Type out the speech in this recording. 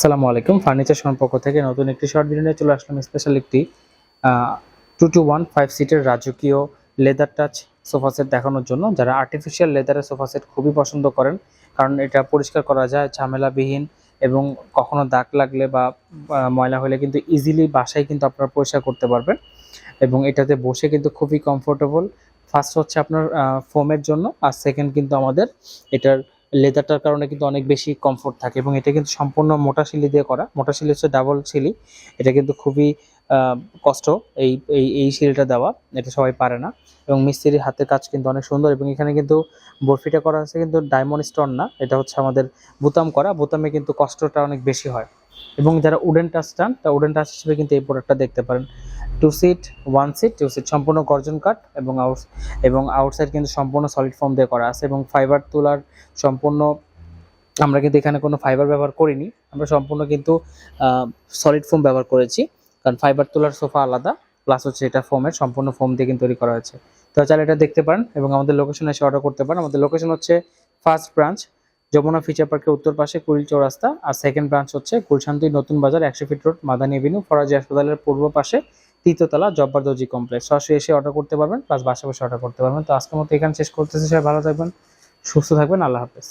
আসসালামু আলাইকুম। ফার্নিচার সম্পর্ক থেকে নতুন একটি শর্ট ভিডিও নিয়ে চলে আসলাম। স্পেশাল একটি 2 to 1 5 সিটের রাজকীয় লেদার টাচ সোফা সেট দেখানোর জন্য। যারা আর্টিফিশিয়াল লেদারের সোফা সেট খুবই পছন্দ করেন, কারণ এটা পরিষ্কার করা যায় ঝামেলাবিহীন, এবং কখনো দাগ লাগলে বা ময়লা হলে কিন্তু ইজিলি বাসায় কিন্তু আপনারা পরিষ্কার করতে পারবেন, এবং এটাতে বসে কিন্তু খুবই কমফোর্টেবল। ফার্স্ট হচ্ছে আপনার ফোমের জন্য, আর সেকেন্ড কিন্তু আমাদের এটার লেদারটার কারণে কিন্তু অনেক বেশি কমফোর্ট থাকে, এবং এটা কিন্তু সম্পূর্ণ মোটা শিলি দিয়ে করা। মোটা শিলি হচ্ছে ডাবল শিলি। এটা কিন্তু খুবই কষ্ট এই এই এই শিলিটা দেওয়া, এটা সবাই পারে না, এবং মিস্ত্রির হাতের কাজ কিন্তু অনেক সুন্দর। এবং এখানে কিন্তু বরফিটা করা আছে কিন্তু ডায়মন্ড স্টোন না, এটা হচ্ছে আমাদের বোতাম করা। বোতামে কিন্তু কষ্টটা অনেক বেশি হয়। এবং যারা উডেন টাচ চান, তা উডেন টাচ হিসেবে কিন্তু এই প্রোডাক্টটা দেখতে পারেন। 2 সিট 1 সিট 2 সিট সম্পূর্ণ গর্জন কাঠ, এবং আউটসাইড কিন্তু সম্পূর্ণ সলিড ফোম দিয়ে করা আছে, এবং ফাইবার তোলার সম্পূর্ণ, আমরা কিন্তু এখানে কোনো ফাইবার ব্যবহার করিনি, আমরা সম্পূর্ণ কিন্তু সলিড ফোম ব্যবহার করেছি, কারণ ফাইবার তোলার সোফা আলাদা, প্লাস হচ্ছে এটা ফোমের, সম্পূর্ণ ফোম দিয়ে কিন্তু তৈরি করা হয়েছে। তো চাইলে এটা দেখতে পারেন এবং আমাদের লোকেশনে এসে অর্ডার করতে পারেন। আমাদের লোকেশন হচ্ছে ফার্স্ট ব্রাঞ্চ যমুনা ফিচার পার্কের উত্তর পাশে কুড়িল চৌরাস্তা, আর সেকেন্ড ব্রাঞ্চ হচ্ছে গুলশান্তি নতুন বাজার 100 fit road Madani Avenue Faraji হাসপাতালের পূর্ব পাশে তৃতীয়তলা জব্বার দর্জি কমপ্লেক্স। সরাসরি এসে অর্ডার করতে পারবেন, প্লাস বাসা বসে অর্ডার করতে পারবেন। তো আজকের মতো এখানে শেষ করতেছি। সবাই ভালো থাকবেন, সুস্থ থাকবেন, আল্লাহ হাফেজ।